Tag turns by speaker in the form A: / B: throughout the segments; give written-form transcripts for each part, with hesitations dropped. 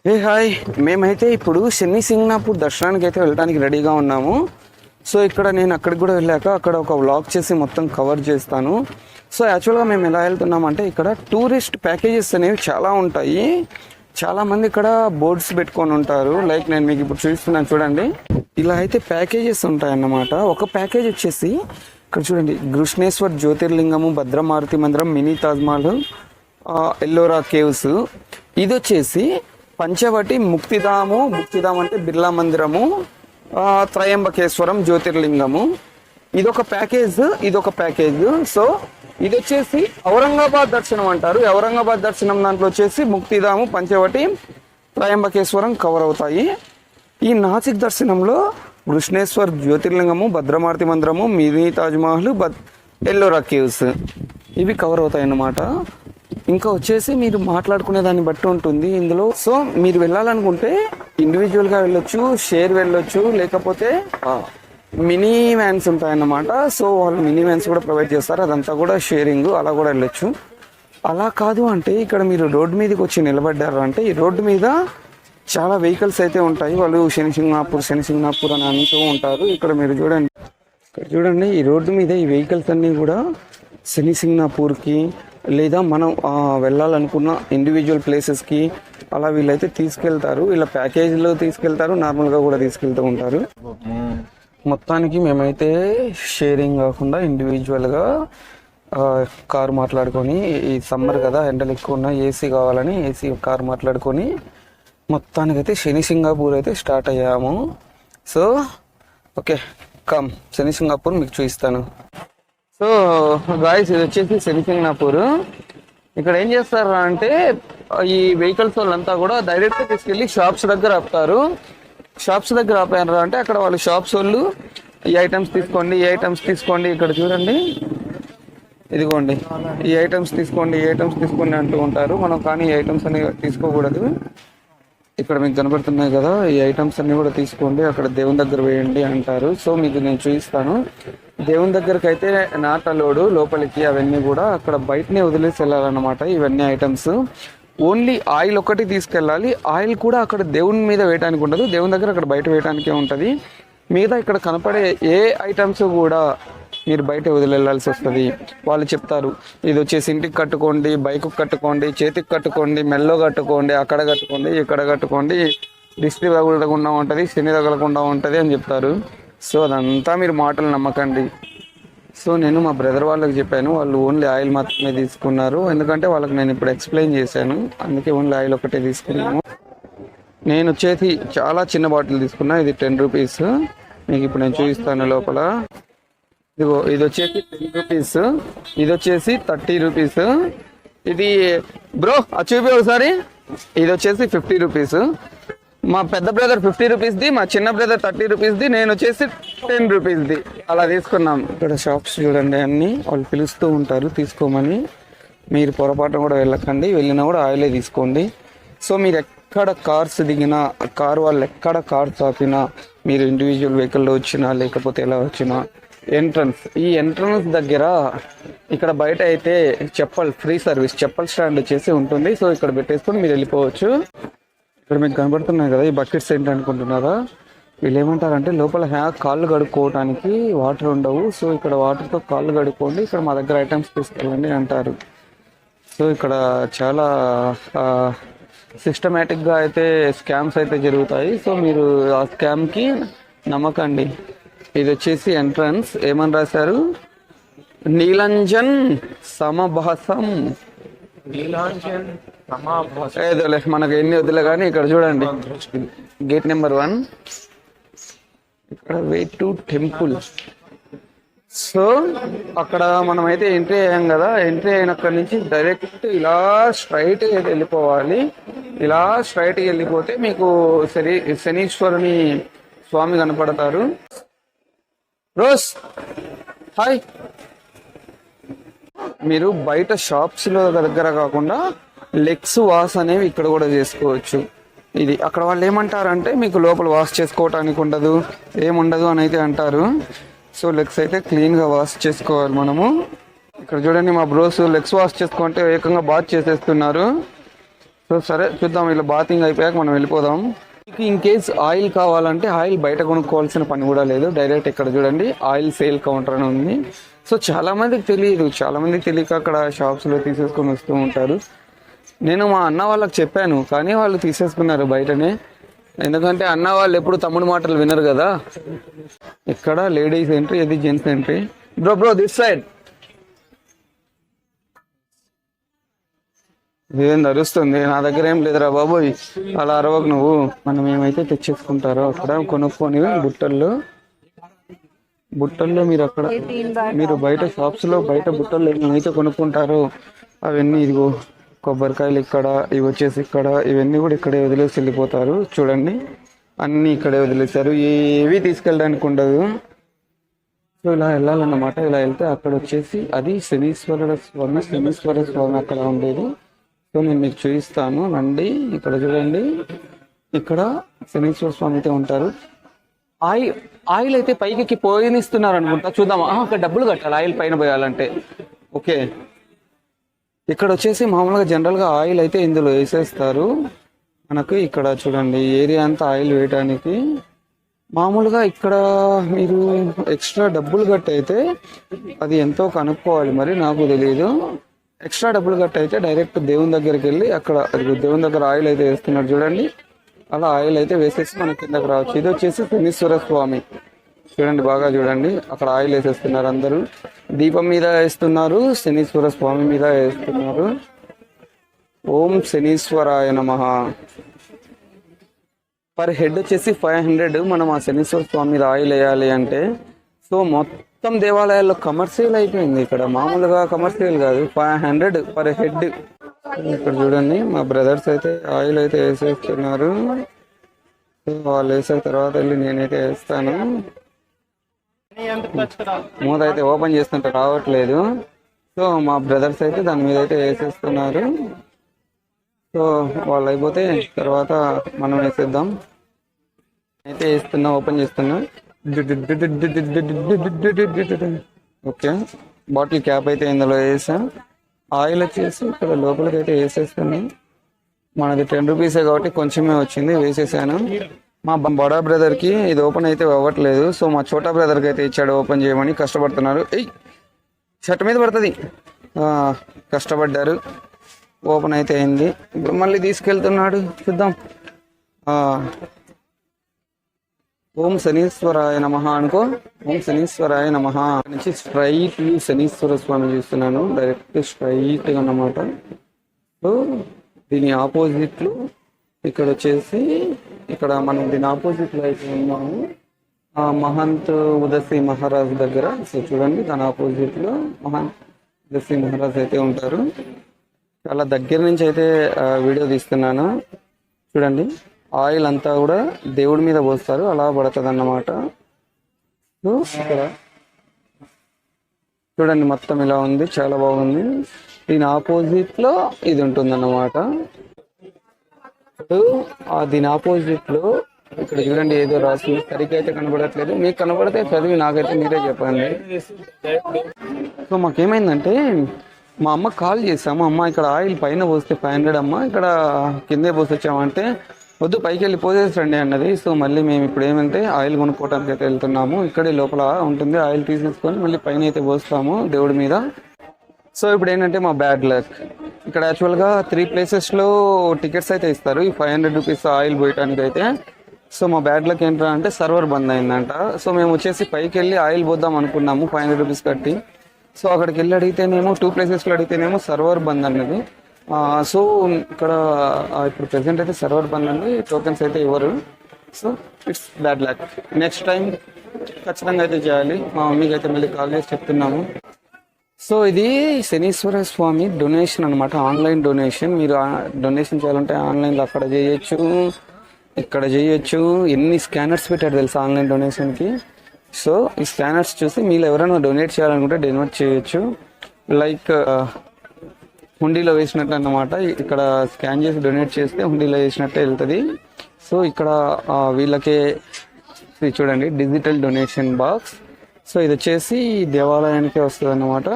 A: Hi, మేమైతే ఇప్పుడు శని సింగ్నాపూర్ దర్శనానికి అయితే వెళ్ళడానికి రెడీగా ఉన్నాము. సో ఇక్కడ నేను అక్కడికి కూడా వెళ్ళాక అక్కడ ఒక వ్లాగ్ చేసి మొత్తం కవర్ చేస్తాను. సో యాక్చువల్గా మేము ఎలా వెళ్తున్నామంటే ఇక్కడ టూరిస్ట్ ప్యాకేజెస్ అనేవి చాలా ఉంటాయి. చాలామంది ఇక్కడ బోర్డ్స్ పెట్టుకొని ఉంటారు. లైక్ నేను మీకు ఇప్పుడు చూపిస్తున్నాను చూడండి. ఇలా అయితే ప్యాకేజెస్ ఉంటాయన్నమాట. ఒక ప్యాకేజ్ వచ్చేసి ఇక్కడ చూడండి, కృష్ణేశ్వర్ జ్యోతిర్లింగము, భద్రమారుతి మందిరం, మినీ తాజ్మహల్, ఎల్లోరా కేవ్స్. ఇది వచ్చేసి పంచవటి, ముక్తిధాము అంటే బిర్లా మందిరము, త్రయంబకేశ్వరం జ్యోతిర్లింగము. ఇదొక ప్యాకేజ్. సో ఇది వచ్చేసి ఔరంగాబాద్ దర్శనం అంటారు. ఔరంగాబాద్ దర్శనం దాంట్లో వచ్చేసి ముక్తిధాము, పంచవటి, త్రయంబకేశ్వరం కవర్ అవుతాయి. ఈ నాసిక్ దర్శనంలో కృష్ణేశ్వర్ జ్యోతిర్లింగము, భద్రమారుతి మందిరము, మినీ తాజ్మహల్, ఎల్లోరా కేవ్స్ ఇవి కవర్ అవుతాయి అన్నమాట. ఇంకా వచ్చేసి మీరు మాట్లాడుకునే దాన్ని బట్టి ఉంటుంది ఇందులో. సో మీరు వెళ్ళాలనుకుంటే ఇండివిజువల్గా వెళ్ళొచ్చు, షేర్ వెళ్ళొచ్చు, లేకపోతే మినీ వ్యాన్స్ ఉంటాయన్నమాట. సో వాళ్ళు మినీ వ్యాన్స్ కూడా ప్రొవైడ్ చేస్తారు. అదంతా కూడా షేరింగ్, అలా కూడా వెళ్ళొచ్చు. అలా కాదు అంటే ఇక్కడ మీరు రోడ్డు మీదకి వచ్చి నిలబడ్డారు అంటే ఈ రోడ్డు మీద చాలా వెహికల్స్ అయితే ఉంటాయి. వాళ్ళు శని సింగ్నాపూర్ అని అంటూ ఉంటారు. ఇక్కడ మీరు చూడండి ఈ రోడ్డు మీద ఈ వెహికల్స్ అన్నీ కూడా శని సింగ్నాపూర్కి లేదా మనం వెళ్ళాలనుకున్న ఇండివిజువల్ ప్లేసెస్కి అలా వీళ్ళైతే తీసుకెళ్తారు. ఇలా ప్యాకేజీలో తీసుకెళ్తారు, నార్మల్గా కూడా తీసుకెళ్తూ ఉంటారు. మొత్తానికి మేమైతే షేరింగ్ కాకుండా ఇండివిజువల్గా కార్ మాట్లాడుకొని, ఈ సమ్మర్ కదా ఎండలు ఎక్కువ ఉన్నాయి, ఏసీ కావాలని ఏసీ కార్ మాట్లాడుకొని మొత్తానికైతే శని సింగాపూర్ అయితే స్టార్ట్ అయ్యాము. సో ఓకే, శని సింగాపూర్ మీకు చూపిస్తాను. సో గాయస్, ఇది వచ్చేసి శని సింగ్నాపూర్. ఇక్కడ ఏం చేస్తారు అంటే ఈ వెహికల్స్ వాళ్ళంతా కూడా డైరెక్ట్గా తీసుకెళ్ళి షాప్స్ దగ్గర ఆపుతారు. షాప్స్ దగ్గర ఆపారు అంటే అక్కడ వాళ్ళు షాప్స్ వాళ్ళు ఈ ఐటమ్స్ తీసుకోండి, ఇక్కడ చూడండి, ఇదిగోండి ఈ ఐటమ్స్ తీసుకోండి అంటూ ఉంటారు. మనం కానీ ఈ ఐటమ్స్ అన్ని తీసుకోకూడదు. ఇక్కడ మీకు కనబడుతున్నాయి కదా, ఈ ఐటమ్స్ అన్ని కూడా తీసుకోండి, అక్కడ దేవుని దగ్గర వేయండి అంటారు. సో మీకు నేను చూపిస్తాను. దేవుని దగ్గరకు అయితే నాట్ అలౌడ్ లోపలికి, అవన్నీ కూడా అక్కడ బయటనే వదిలేసి వెళ్ళాలన్నమాట. ఇవన్నీ ఐటమ్స్ ఓన్లీ ఆయిల్ ఒకటి తీసుకెళ్ళాలి. ఆయిల్ కూడా అక్కడ దేవుని మీద వేయడానికి ఉండదు, దేవుని దగ్గర అక్కడ బయట వేయడానికే ఉంటుంది. మిగతా ఇక్కడ కనపడే ఏ ఐటమ్స్ కూడా మీరు బయట వదిలేయాల్సి వస్తుంది. వాళ్ళు చెప్తారు ఇది వచ్చేసి ఇంటికి కట్టుకోండి, బైక్ కట్టుకోండి, చేతికి కట్టుకోండి, మెల్లో కట్టుకోండి, అక్కడ కట్టుకోండి, ఇక్కడ కట్టుకోండి, దిష్టి తగలకుండా ఉంటుంది, శని తగలకుండా ఉంటుంది అని చెప్తారు. సో అదంతా మీరు మాటలు నమ్మకండి. సో నేను మా బ్రదర్ వాళ్ళకి చెప్పాను, వాళ్ళు ఓన్లీ ఆయిల్ మాత్రమే తీసుకున్నారు. ఎందుకంటే వాళ్ళకి నేను ఇప్పుడు ఎక్స్ప్లెయిన్ చేశాను, అందుకే ఓన్లీ ఆయిల్ ఒకటే తీసుకున్నాము. నేను వచ్చేసి చాలా చిన్న బాటిల్ తీసుకున్నా, ఇది 10 రూపీస్. మీకు ఇప్పుడు నేను చూపిస్తాను లోపల. ఇదిగో ఇది వచ్చేసి 10 రూపీస్, ఇది వచ్చేసి 30 రూపీస్. ఇది బ్రో చూపి ఒకసారి. ఇది వచ్చేసి 50 రూపీస్. మా పెద్ద బ్రదర్ 50 రూపీస్ది, మా చిన్న బ్రదర్ 30 రూపీస్ది, నేను వచ్చేసి 10 రూపీస్ది అలా తీసుకున్నాం. ఇక్కడ షాప్స్ చూడండి, అన్నీ వాళ్ళు పిలుస్తూ ఉంటారు తీసుకోమని. మీరు పొరపాటున కూడా వెళ్ళకండి, వెళ్ళినా కూడా ఆయిలే తీసుకోండి. సో మీరు ఎక్కడ కార్స్ దిగినా, కారు వాళ్ళు ఎక్కడ కార్స్ ఆపినా, మీరు ఇండివిజువల్ వెహికల్లో వచ్చినా లేకపోతే ఎలా వచ్చినా ఈ ఎంట్రన్స్ దగ్గర ఇక్కడ బయట అయితే ఫ్రీ సర్వీస్ చెప్పల్ స్టాండ్ వచ్చేసి ఉంటుంది. సో ఇక్కడ పెట్టేసుకొని మీరు వెళ్ళిపోవచ్చు. ఇక్కడ మీకు కనబడుతున్నాయి కదా ఈ బకెట్స్ ఏంటి అనుకుంటున్నారా? వీళ్ళు ఏమంటారంటే లోపల కాళ్ళు కడుక్కోవడానికి వాటర్ ఉండవు, సో ఇక్కడ వాటర్తో కాళ్ళు కడుక్కోండి, ఇక్కడ మా దగ్గర ఐటమ్స్ తీసుకెళ్ళండి అంటారు. సో ఇక్కడ చాలా సిస్టమేటిక్గా అయితే స్కామ్స్ అయితే జరుగుతాయి. సో మీరు ఆ స్కామ్కి నమ్మకండి. ఇది వచ్చేసి ఎంట్రన్స్, ఏమని రాశారు, నీలంజన్ సమభాసం. ఏదోలే, మనకు ఎన్ని వద్దులే కానీ ఇక్కడ చూడండి గేట్ నెంబర్ 1, ఇక్కడ వే టు టెంపుల్. సో అక్కడ మనం అయితే ఎంట్రీ అయ్యాం కదా, ఎంట్రీ అయినక్కడి నుంచి డైరెక్ట్ ఇలా స్ట్రైట్గా వెళ్ళిపోవాలి. ఇలా స్ట్రైట్గా వెళ్ళిపోతే మీకు శనీశ్వరుని స్వామి కనపడతారు. Rose hi. మీరు బయట షాప్స్లో దగ్గర కాకుండా లెగ్స్ వాష్ అనేవి ఇక్కడ కూడా చేసుకోవచ్చు. ఇది అక్కడ వాళ్ళు ఏమంటారంటే మీకు లోపల వాష్ చేసుకోవటానికి ఉండదు, ఏముండదు అని అయితే అంటారు. సో లెగ్స్ అయితే క్లీన్గా వాష్ చేసుకోవాలి మనము. ఇక్కడ చూడండి మా బ్రోస్ లెగ్స్ వాష్ చేసుకుంటే ఏకంగా బాత్ చేసేస్తున్నారు. సో సరే చూద్దాం, ఇలా బాతింగ్ అయిపోయాక మనం వెళ్ళిపోదాం. ఇన్ కేస్ ఆయిల్ కావాలంటే ఆయిల్ బయట కొనుక్కోవాల్సిన పని కూడా లేదు, డైరెక్ట్ ఇక్కడ చూడండి ఆయిల్ సేల్ కౌంటర్ అని ఉంది. సో చాలా మందికి తెలియదు, చాలా మందికి తెలియక అక్కడ షాప్స్లో తీసేసుకొని వస్తూ ఉంటారు. నేను మా అన్న వాళ్ళకి చెప్పాను, కానీ వాళ్ళు తీసేసుకున్నారు బయటనే, ఎందుకంటే అన్న వాళ్ళు ఎప్పుడు తమ్ముడు మాటలు వినరు కదా. ఇక్కడ లేడీస్ ఎంట్రీ, ఇది gents entry. Bro this side. ఇదేం అరుస్తుంది, నా దగ్గర ఏం లేదురా బాబు, అలా అరవకు నువ్వు. మనం ఏమైతే తెచ్చేసుకుంటారో అక్కడ కొనుక్కొని బుట్టల్లో మీరు బయట షాప్స్ లో బయట బుట్టల్లో ఏమైతే కొనుక్కుంటారో అవన్నీ, ఇదిగో కొబ్బరికాయలు ఇక్కడ, ఇవి వచ్చేసి ఇక్కడ, ఇవన్నీ కూడా ఇక్కడే వదిలేసి వెళ్ళిపోతారు. చూడండి అన్నీ ఇక్కడే వదిలేశారు, ఏవి తీసుకెళ్ళడానికి ఉండదు. సో ఇలా వెళ్ళాలన్నమాట. ఇలా వెళ్తే అక్కడ వచ్చేసి అది శనీశ్వర స్వామి అక్కడ ఉండేది. సో నేను మీకు చూపిస్తాను రండి. ఇక్కడ చూడండి, ఇక్కడ శనీశ్వర స్వామి అయితే ఉంటారు. ఆయిల్ అయితే పైకి పోయినిస్తున్నారు అనుకుంటా, చూద్దామా. అక్కడ డబ్బులు కట్టాలి ఆయిల్ పైన పోయాలంటే. ఓకే, ఇక్కడ వచ్చేసి మామూలుగా జనరల్గా ఆయిల్ అయితే ఇందులో వేసేస్తారు మనకు. ఇక్కడ చూడండి ఏరియా అంతా ఆయిల్ వేయడానికి. మామూలుగా ఇక్కడ మీరు ఎక్స్ట్రా డబ్బులు కట్టి అయితే అది ఎంతో కనుక్కోవాలి, మరి నాకు తెలియదు. ఎక్స్ట్రా డబ్బులు కట్టి అయితే డైరెక్ట్ దేవుని దగ్గరికి వెళ్ళి అక్కడ దేవుని దగ్గర ఆయిల్ అయితే వేస్తున్నారు చూడండి, అలా ఆయిల్ అయితే వేసేసి మన కిందకి రావచ్చు. ఇది వచ్చేసి శనీశ్వర స్వామి చూడండి, బాగా చూడండి, అక్కడ ఆయిల్ వేసేస్తున్నారు అందరూ. దీపం మీద వేస్తున్నారు, శనీశ్వర స్వామి మీద వేస్తున్నారు. ఓం శనీశ్వరాయ నమః. పర్ హెడ్ వచ్చేసి 500 మనం ఆ శనీశ్వర స్వామి మీద ఆయిల్ వేయాలి అంటే. సో మొత్తం దేవాలయాల్లో కమర్షియల్ అయిపోయింది, ఇక్కడ మామూలుగా కమర్షియల్ కాదు. 500 పర్ హెడ్. ఇక్కడ చూడండి మా బ్రదర్స్ అయితే ఆయిల్ అయితే వేసేస్తున్నారు. వాళ్ళు వేసిన తర్వాత వెళ్ళి నేనైతే వేస్తాను. మూత అయితే ఓపెన్ చేస్తుంటే రావట్లేదు. సో మా బ్రదర్స్ అయితే దాని మీద అయితే వేసేస్తున్నారు. సో వాళ్ళు అయిపోతే తర్వాత మనం వేసేద్దాం. అయితే వేస్తున్నా, ఓపెన్ చేస్తున్నా. ఓకే, బాటిల్ క్యాప్ అయితే ఇందులో వేసా. ఆయిల్ వచ్చేసి ఇక్కడ లోపలికి అయితే వేసేస్తాను. మనది 10 రూపీసే కాబట్టి కొంచెమే వచ్చింది, వేసేసాను. మా బడా బ్రదర్కి ఇది ఓపెన్ అయితే అవ్వట్లేదు. సో మా చోటా బ్రదర్కి అయితే ఇచ్చాడు ఓపెన్ చేయమని. కష్టపడుతున్నారు. షర్ట్ మీద పడుతుంది, కష్టపడ్డారు. ఓపెన్ అయితే అయింది. ఇప్పుడు మళ్ళీ తీసుకెళ్తున్నాడు, చూద్దాం. ఓం శనీశ్వరాయ నమః అనుకో. ఓం శనీశ్వరాయ నమః నుంచి స్ట్రైట్ శనీశ్వర స్వామి చూస్తున్నాను, డైరెక్ట్ స్ట్రైట్ అన్నమాట. సో దీని ఆపోజిట్లో ఇక్కడ వచ్చేసి, ఇక్కడ మనం దీని ఆపోజిట్లో అయితే ఉన్నాము మహంత్ ఉదయశ్రీ మహారాజ్ దగ్గర. సో చూడండి దాని ఆపోజిట్లో మహంత్ ఉదయశ్రీ మహారాజ్ అయితే ఉంటారు. చాలా దగ్గర నుంచి అయితే వీడియో తీస్తున్నాను. చూడండి ఆయిల్ అంతా కూడా దేవుడి మీద పోస్తారు, అలా పడుతుంది అన్నమాట. సో ఇక్కడ చూడండి మొత్తం ఇలా ఉంది, చాలా బాగుంది. దీని ఆపోజిట్లో ఇది ఉంటుందన్నమాట. దీని ఆపోజిట్లో ఇక్కడ చూడండి ఏదో రాసి, సరిగ్గా అయితే కనబడట్లేదు. మీకు కనబడితే చదివి నాకైతే మీరే చెప్పండి. సో మాకేమైందంటే మా అమ్మ కాల్ చేసాము, అమ్మ ఇక్కడ ఆయిల్ పైన పోస్తే 500 అమ్మ, ఇక్కడ కిందే పోసి వచ్చామంటే వద్దు పైకి వెళ్ళి పోసేసండి అన్నది. సో మళ్ళీ మేము ఇప్పుడు ఏమంటే ఆయిల్ కొనుక్కోవడానికి అయితే వెళ్తున్నాము. ఇక్కడే లోపల ఉంటుంది, ఆయిల్ తీసేసుకొని మళ్ళీ పైన అయితే పోస్తాము దేవుడి మీద. సో ఇప్పుడు ఏంటంటే మా బ్యాడ్ లక్, ఇక్కడ యాక్చువల్గా 3 ప్లేసెస్లో టికెట్స్ అయితే ఇస్తారు ఈ 500 రూపీస్ ఆయిల్ పోయటానికి అయితే. సో మా బ్యాడ్ లక్ ఏంటంటే సర్వర్ బంద్ అయిందంట. సో మేము వచ్చేసి పైకి వెళ్ళి ఆయిల్ పోద్దాం అనుకున్నాము 500 రూపీస్ కట్టి. సో అక్కడికి వెళ్ళి అడిగితేనేమో 2 ప్లేసెస్లో అడిగితేనేమో సర్వర్ బంద్ అన్నది. సో ఇక్కడ ఇప్పుడు ప్రెసెంట్ అయితే సర్వర్ బంద్ అండి, టోకెన్స్ అయితే ఇవ్వరు. So it's bad luck. Next time ఖచ్చితంగా అయితే చేయాలి. మా మమ్మీకి అయితే మళ్ళీ కాల్ చేసి చెప్తున్నాము. సో ఇది శనీశ్వర స్వామి డొనేషన్ అనమాట, ఆన్లైన్ డొనేషన్. మీరు డొనేషన్ చేయాలంటే ఆన్లైన్లో అక్కడ చేయొచ్చు, ఇక్కడ చేయొచ్చు. ఎన్ని స్కానర్స్ పెట్టారు తెలుసా ఆన్లైన్ డొనేషన్కి. సో ఈ స్కానర్స్ చూసి మీరు ఎవరైనా డొనేట్ చేయాలనుకుంటే డొనేట్ చేయొచ్చు. లైక్ హుండీలో వేసినట్టు అన్నమాట. ఇక్కడ స్కాన్ చేసి డొనేట్ చేస్తే హుండీలో వేసినట్టే వెళ్తుంది. సో ఇక్కడ వీళ్ళకే చూడండి డిజిటల్ డొనేషన్ బాక్స్. సో ఇది వచ్చేసి దేవాలయానికే వస్తుంది అన్నమాట.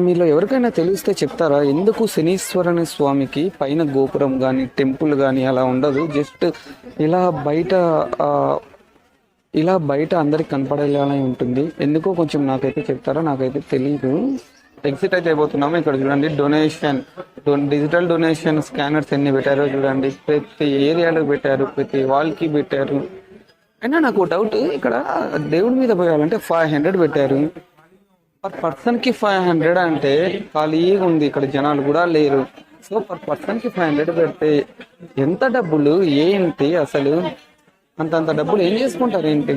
A: మీలో ఎవరికైనా తెలిస్తే చెప్తారా, ఎందుకు శనీశ్వరుని స్వామికి పైన గోపురం కానీ టెంపుల్ కానీ అలా ఉండదు, జస్ట్ ఇలా బయట ఆ, ఇలా బయట అందరికి కనపడేలానే ఉంటుంది, ఎందుకో కొంచెం నాకైతే చెప్తారా, నాకైతే తెలీదు. ఎగ్జిట్ అయితే అయిపోతున్నాము. ఇక్కడ చూడండి డొనేషన్, డిజిటల్ డొనేషన్ స్కానర్స్ ఎన్ని పెట్టారో చూడండి, ప్రతి ఏరియాలో పెట్టారు, ప్రతి వాల్కి పెట్టారు. అయినా నాకు డౌట్, ఇక్కడ దేవుడి మీద పోయాలంటే 500 పెట్టారు, పర్ పర్సన్కి 500 అంటే ఖాళీగా ఉంది, ఇక్కడ జనాలు కూడా లేరు. సో పర్ పర్సన్కి 500 పెడితే ఎంత డబ్బులు ఏంటి అసలు, అంతంత డబ్బులు ఏం చేసుకుంటారు ఏంటి?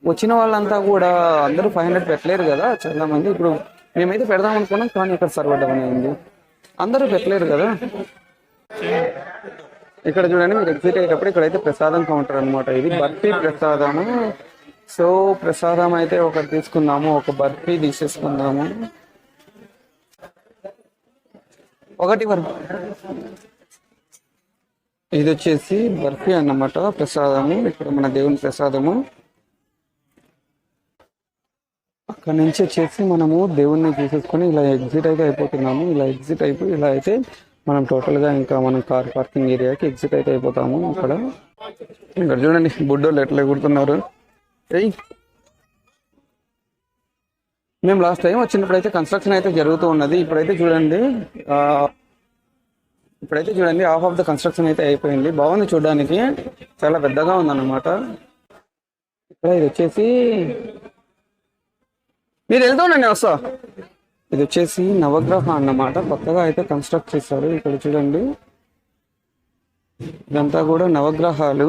A: వచ్చిన వాళ్ళంతా కూడా అందరూ 500 పెట్టలేరు కదా చాలా మంది. ఇప్పుడు మేమైతే పెడదాం అనుకున్నాం, కానీ ఇక్కడ సర్వర్ డౌన్ అయింది, అందరూ పెట్టలేరు కదా. ఇక్కడ చూడండి, మీరు ఎగ్జిట్ అయ్యేటప్పుడు ఇక్కడైతే ప్రసాదం కౌంటర్ అనమాట, ఇది బర్ఫీ ప్రసాదము. సో ప్రసాదం అయితే ఒకటి తీసుకున్నాము, ఒక బర్ఫీ తీసేసుకున్నాము, ఒకటి బర్ఫీ. ఇది వచ్చేసి బర్ఫీ అన్నమాట ప్రసాదము, ఇక్కడ మన దేవుని ప్రసాదము. అక్కడ నుంచి వచ్చేసి మనము దేవుణ్ణి తీసేసుకొని ఇలా ఎగ్జిట్ అయితే అయిపోతున్నాము. ఇలా ఎగ్జిట్ అయిపోయి ఇలా అయితే మనం టోటల్గా ఇంకా మనం కార్ పార్కింగ్ ఏరియాకి ఎగ్జిట్ అయితే అయిపోతాము. ఇక్కడ చూడండి బుడ్డోళ్ళు ఎట్లా ఎగురుతున్నారు. మేము లాస్ట్ టైం వచ్చినప్పుడు అయితే కన్స్ట్రక్షన్ అయితే జరుగుతూ ఉన్నది. ఇప్పుడైతే చూడండి హాఫ్ ఆఫ్ ద కన్స్ట్రక్షన్ అయితే అయిపోయింది. బాగుంది చూడడానికి, చాలా పెద్దగా ఉందన్నమాట. ఇక్కడ ఇది వచ్చేసి మీరు వెళ్తూ ఉండండి వస్తా. ఇది వచ్చేసి నవగ్రహ అన్నమాట, కొత్తగా అయితే కన్స్ట్రక్ట్ చేశారు. ఇక్కడ చూడండి ఇదంతా కూడా నవగ్రహాలు.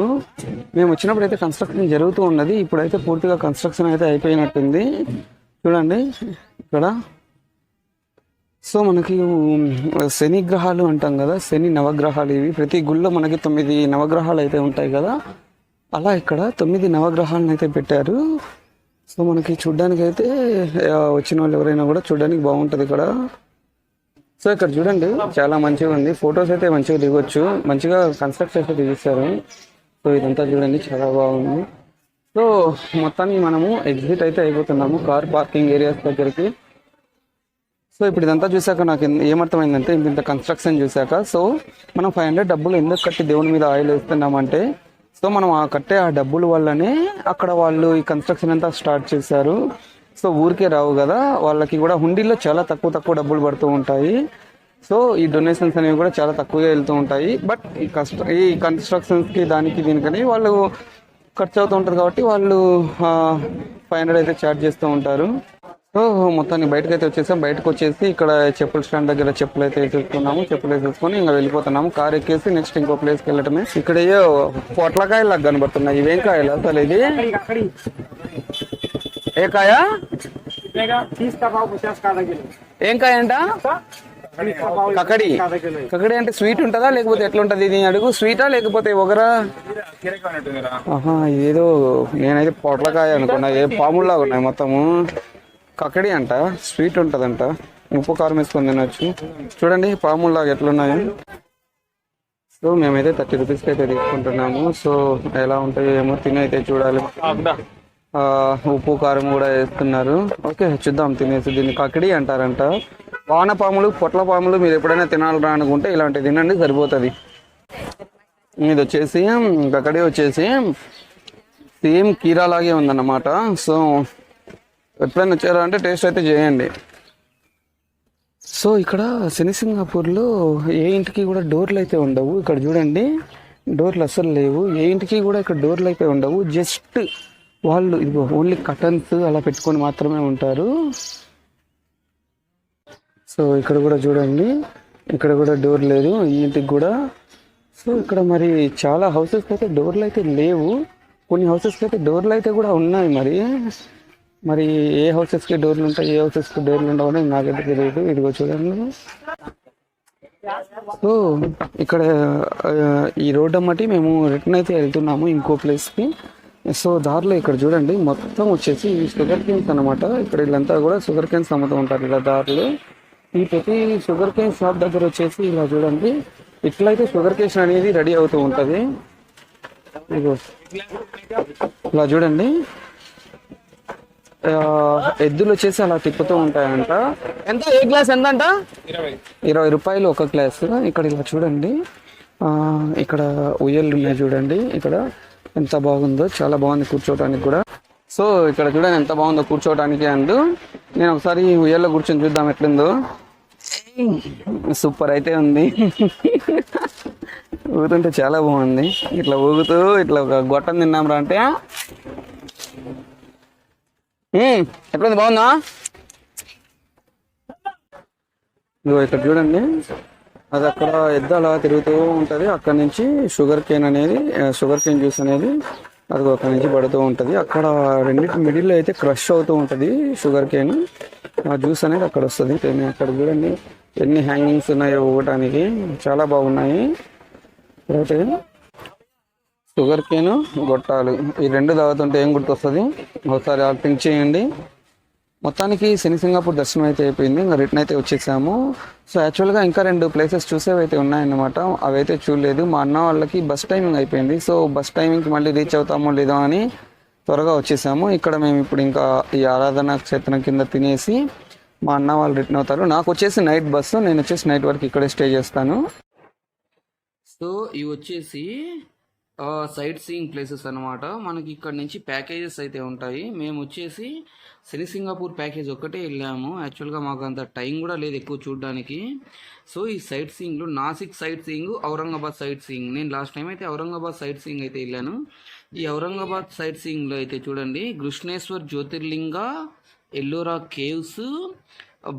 A: మేము వచ్చినప్పుడు అయితే కన్స్ట్రక్షన్ జరుగుతూ ఉన్నది, ఇప్పుడైతే పూర్తిగా కన్స్ట్రక్షన్ అయితే అయిపోయినట్టుంది. చూడండి ఇక్కడ. సో మనకి శని గ్రహాలు అంటాం కదా, శని నవగ్రహాలు ఇవి. ప్రతి గుళ్ళో మనకి 9 నవగ్రహాలు అయితే ఉంటాయి కదా, అలా ఇక్కడ 9 నవగ్రహాలను అయితే పెట్టారు. సో మనకి చూడ్డానికి అయితే వచ్చిన వాళ్ళు ఎవరైనా కూడా చూడడానికి బాగుంటుంది ఇక్కడ. సో ఇక్కడ చూడండి చాలా మంచిగా ఉంది, ఫొటోస్ అయితే మంచిగా దిగొచ్చు, మంచిగా కన్స్ట్రక్షన్ అయితే దిగిస్తారు. సో ఇదంతా చూడండి చాలా బాగుంది. సో మొత్తానికి మనము ఎగ్జిట్ అయితే అయిపోతున్నాము కార్ పార్కింగ్ ఏరియాస్ దగ్గరికి. సో ఇప్పుడు ఇదంతా చూసాక నాకు ఏమర్థమైందంటే, ఇంత కన్స్ట్రక్షన్ చూసాక, సో మనం 500 డబ్బులు ఎందుకు కట్టి దేవుని మీద ఆయిల్ వేస్తున్నామంటే, సో మనం కట్టే ఆ డబ్బుల వల్లనే అక్కడ వాళ్ళు ఈ కన్స్ట్రక్షన్ అంతా స్టార్ట్ చేశారు. సో ఊరికే రావు కదా, వాళ్ళకి కూడా హుండీలో చాలా తక్కువ డబ్బులు పడుతూ ఉంటాయి. సో ఈ డొనేషన్స్ అనేవి కూడా చాలా తక్కువగా వెళ్తూ ఉంటాయి. బట్ ఈ కన్స్ట్రక్షన్స్కి దానికి దీనికని వాళ్ళు ఖర్చు అవుతూ ఉంటుంది కాబట్టి వాళ్ళు 500 అయితే ఛార్జ్ చేస్తూ ఉంటారు. సో మొత్తాన్ని బయటకు అయితే వచ్చేసాం. బయటకు వచ్చేసి ఇక్కడ చెప్పుల స్టాండ్ దగ్గర చెప్పులు అయితే వేసేసుకున్నాము, చెప్పులు వేసేసుకొని ఇంకా వెళ్ళిపోతున్నాము. కార్ ఎక్కేసి నెక్స్ట్ ఇంకో ప్లేస్కి వెళ్ళటమే. ఇక్కడ ఏయో పొట్లకాయలు లాగా కనబడుతున్నాయి, ఇవేం కాయలు అసలు? ఇది ఏ కాయ? ఏం కాయ అంట? కకడి. కకడి అంటే స్వీట్ ఉంటుందా లేకపోతే ఎట్లా ఉంటుంది ఇది అడుగు? స్వీటా లేకపోతే ఒకరా? ఇదేదో నేనైతే పొట్లకాయ అనుకున్నా, ఏ పాముల్లాగా ఉన్నాయి మొత్తము. కకడి అంట, స్వీట్ ఉంటుందంట, ఉప్పు కారం వేసుకొని తినొచ్చు. చూడండి పాముల్లాగా ఎట్లున్నాయి. సో మేమైతే 30 రూపీస్కి అయితే తీసుకుంటున్నాము. సో ఎలా ఉంటాయో ఏమో, తిని అయితే చూడాలి. ఉప్పు కారం కూడా వేస్తున్నారు. ఓకే చూద్దాం తినేసి. దీన్ని కకడి అంటారంట. వానపాములు పొట్ల పాములు మీరు ఎప్పుడైనా తినాలరా అనుకుంటే ఇలాంటివి తినండి, సరిపోతుంది. ఇది వచ్చేసి కకడి వచ్చేసి సేమ్ కీరా లాగే ఉందన్నమాట. సో ఎప్పుడైనా వచ్చారా అంటే టేస్ట్ అయితే చేయండి. సో ఇక్కడ శనిసింగాపూర్లో ఏ ఇంటికి కూడా డోర్లు అయితే ఉండవు. ఇక్కడ చూడండి డోర్లు అసలు లేవు, ఏ ఇంటికి కూడా ఇక్కడ డోర్లు అయితే ఉండవు. జస్ట్ వాళ్ళు ఇది ఓన్లీ కర్టన్స్ అలా పెట్టుకొని మాత్రమే ఉంటారు. సో ఇక్కడ కూడా చూడండి, ఇక్కడ కూడా డోర్ లేదు ఈ ఇంటికి కూడా. సో ఇక్కడ మరి చాలా హౌసెస్కి అయితే డోర్లు అయితే లేవు, కొన్ని హౌసెస్కి అయితే డోర్లు అయితే కూడా ఉన్నాయి. మరి ఏ హౌసెస్కి డోర్లు ఉంటాయి, ఏ హౌసెస్కి డోర్లు ఉండవు అనేది నాకైతే తెలియదు. ఇదిగో చూడండి. సో ఇక్కడ ఈ రోడ్ అమ్మటి మేము రిటర్న్ అయితే వెళ్తున్నాము ఇంకో ప్లేస్కి. సో దారిలో ఇక్కడ చూడండి మొత్తం వచ్చేసి షుగర్ కేన్స్ అనమాట. ఇక్కడ వీళ్ళంతా కూడా షుగర్ కేన్స్ అమ్ముతూ ఉంటారు ఇలా దారిలో. ఈ ప్రతి షుగర్ కేన్ షాప్ దగ్గర వచ్చేసి ఇలా చూడండి ఇట్లయితే షుగర్ కేన్ అనేది రెడీ అవుతూ ఉంటుంది. ఇదిగో ఇలా చూడండి ఎద్దులు వచ్చేసి అలా తిప్పుతూ ఉంటాయంట. ఎంత ఏ గ్లాస్ ఎంత అంట? 20 రూపాయలు ఒక గ్లాస్. ఇక్కడ ఇలా చూడండి, ఇక్కడ ఉయ్యలు ఉన్నాయి చూడండి, ఇక్కడ ఎంత బాగుందో, చాలా బాగుంది కూర్చోవడానికి కూడా. సో ఇక్కడ చూడండి ఎంత బాగుందో కూర్చోవడానికి. అండ్ నేను ఒకసారి ఉయ్యల్లో కూర్చొని చూద్దాం ఎట్లుందో. సూపర్ అయితే ఉంది. ఊగుతుంటే చాలా బాగుంది. ఇట్లా ఊగుతూ ఇట్లా ఒక గొట్టం తిన్నాం రా అంటే ఎట్లుంది, బాగుందా? ఇదిగో ఇక్కడ చూడండి, అది అక్కడ ఎద్దు అలా తిరుగుతూ ఉంటుంది. అక్కడ నుంచి షుగర్ కేన్ జ్యూస్ అనేది అది అక్కడ నుంచి పడుతూ ఉంటుంది. అక్కడ రెండింటి మిడిల్లో అయితే క్రష్ అవుతూ ఉంటుంది షుగర్ కేన్. ఆ జ్యూస్ అనేది అక్కడ వస్తుంది. అక్కడ చూడండి ఎన్ని హ్యాంగింగ్స్ ఉన్నాయో ఊగటానికి, చాలా బాగున్నాయి. అయితే షుగర్ కేను, గొట్టాలు, ఈ రెండు తాగుతుంటే ఏం గుర్తొస్తుంది ఒకసారి థింక్ చేయండి. మొత్తానికి సింగపూర్ దర్శనం అయితే అయిపోయింది. ఇంకా రిటర్న్ అయితే వచ్చేసాము. సో యాక్చువల్గా ఇంకా 2 ప్లేసెస్ చూసేవైతే ఉన్నాయన్నమాట, అవైతే చూడలేదు. మా అన్న వాళ్ళకి బస్ టైమింగ్ అయిపోయింది. సో బస్ టైమింగ్కి మళ్ళీ రీచ్ అవుతామో లేదో అని త్వరగా వచ్చేసాము. ఇక్కడ మేము ఇప్పుడు ఇంకా ఈ ఆరాధన క్షేత్రం కింద తినేసి మా అన్న వాళ్ళు రిటర్న్ అవుతారు. నాకు వచ్చేసి నైట్ బస్సు, నేను వచ్చేసి నైట్ వరకు ఇక్కడే స్టే చేస్తాను. సో ఇవి వచ్చేసి సైట్ సీయింగ్ ప్లేసెస్ అనమాట. మనకి ఇక్కడ నుంచి ప్యాకేజెస్ అయితే ఉంటాయి. మేము వచ్చేసి సింగపూర్ ప్యాకేజ్ ఒక్కటే వెళ్ళాము. యాక్చువల్గా మాకు అంత టైం కూడా లేదు ఎక్కువ చూడడానికి. సో ఈ సైట్ సీయింగ్లో Nasik sightseeing, Aurangabad sightseeing, నేను లాస్ట్ టైం అయితే ఔరంగాబాద్ సైట్ సీయింగ్ అయితే వెళ్ళాను. ఈ ఔరంగాబాద్ సైట్ సీయింగ్లో అయితే చూడండి, Krishneshwar Jyotirlinga, Ellora caves,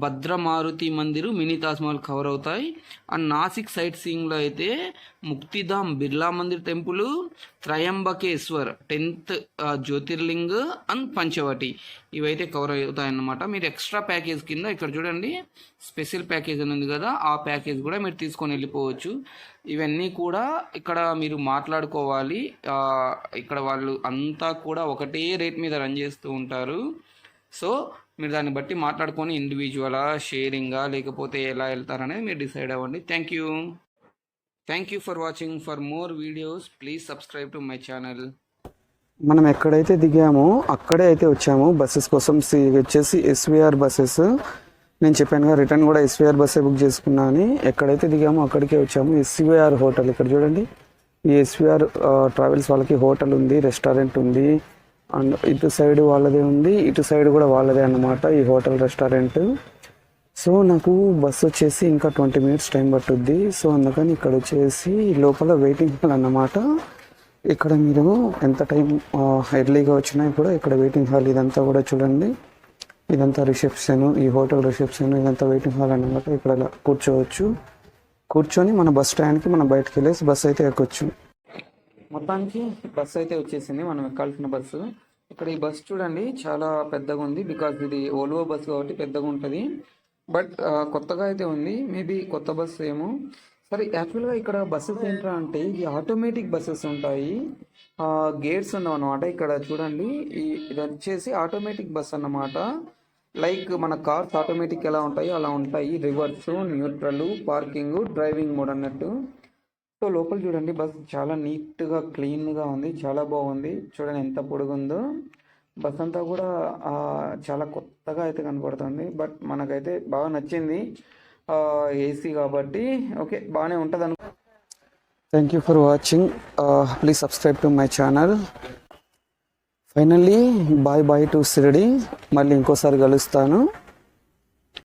A: Bhadramaruti Mandir, mini Taj Mahal cover అవుతాయి. అండ్ నాసిక్ సైట్ సీయింగ్లో అయితే Muktidham, Birla Mandir temple, Trimbakeshwar 10th Jyotirling and Panchavati, ఇవైతే కవర్ అవుతాయి అన్నమాట. మీరు ఎక్స్ట్రా ప్యాకేజ్ కింద ఇక్కడ చూడండి స్పెషల్ ప్యాకేజ్ అని ఉంది కదా, ఆ ప్యాకేజ్ కూడా మీరు తీసుకొని వెళ్ళిపోవచ్చు. ఇవన్నీ కూడా ఇక్కడ మీరు మాట్లాడుకోవాలి. ఇక్కడ వాళ్ళు అంతా కూడా ఒకటే రేట్ మీద రన్ చేస్తూ ఉంటారు. సో మీరు దాన్ని బట్టి మాట్లాడుకొని ఇండివిజువలా, షేరింగా, లేకపోతే ఎలా వెళ్తారనేది మీరు డిసైడ్ అవ్వండి. Thank you for watching. For more videos please subscribe to my channel. మనం ఎక్కడైతే దిగామో అక్కడే అయితే వచ్చాము బస్సెస్ కోసం. వచ్చేసి ఎస్విఆర్ బస్సెస్, నేను చెప్పాను కదా రిటర్న్ కూడా ఎస్విఆర్ బస్సే బుక్ చేసుకున్నా అని. ఎక్కడైతే దిగామో అక్కడికే వచ్చాము. ఎస్విఆర్ హోటల్, ఇక్కడ చూడండి, ఈ ఎస్విఆర్ ట్రావెల్స్ వాళ్ళకి హోటల్ ఉంది, రెస్టారెంట్ ఉంది. అండ్ ఇటు సైడ్ వాళ్ళదే ఉంది, ఇటు సైడ్ కూడా వాళ్ళదే అన్నమాట ఈ హోటల్, రెస్టారెంట్. సో నాకు బస్సు వచ్చేసి ఇంకా 20 minutes టైం పట్టుద్ది. సో అందుకని ఇక్కడ వచ్చేసి లోపల వెయిటింగ్ హాల్ అన్నమాట. ఇక్కడ మీరు ఎంత టైం ఎర్లీగా వచ్చినా కూడా ఇక్కడ వెయిటింగ్ హాల్, ఇదంతా కూడా చూడండి, ఇదంతా రిసెప్షన్, ఈ హోటల్ రిసెప్షన్, ఇదంతా వెయిటింగ్ హాల్ అన్నమాట. ఇక్కడ కూర్చొని మన బస్ స్టాండ్కి మనం బయటకు వెళ్ళేసి బస్సు అయితే ఎక్కొచ్చు. మొత్తానికి బస్సు అయితే వచ్చేసింది, మనం ఎక్కాల్సిన బస్సు. ఇక్కడ ఈ బస్సు చూడండి చాలా పెద్దగా ఉంది, బికాజ్ ఇది ఓల్వో బస్సు కాబట్టి పెద్దగా ఉంటుంది. బట్ కొత్తగా అయితే ఉంది, మేబీ కొత్త బస్సు ఏమో. సరే యాక్చువల్గా ఇక్కడ బస్సెస్ ఏంట్రా అంటే ఇది ఆటోమేటిక్ బస్సెస్ ఉంటాయి, గేట్స్ ఉన్నావు అనమాట. ఇక్కడ చూడండి ఇది వచ్చేసి ఆటోమేటిక్ బస్ అన్నమాట. లైక్ మన కార్స్ ఆటోమేటిక్ ఎలా ఉంటాయో అలా ఉంటాయి. Reverse, neutral, parking, driving mode అన్నట్టు. సో లోపల చూడండి బస్ చాలా నీట్గా క్లీన్గా ఉంది, చాలా బాగుంది. చూడండి ఎంత పొడుగుందో. బస్ అంతా కూడా చాలా కొత్తగా అయితే కనపడుతుంది. బట్ మనకైతే బాగా నచ్చింది, ఏసీ కాబట్టి ఓకే బాగానే ఉంటుంది అనుకో. Thank you for watching. Please subscribe to my channel. Finally bye to Shirdi. మళ్ళీ ఇంకోసారి కలుస్తాను.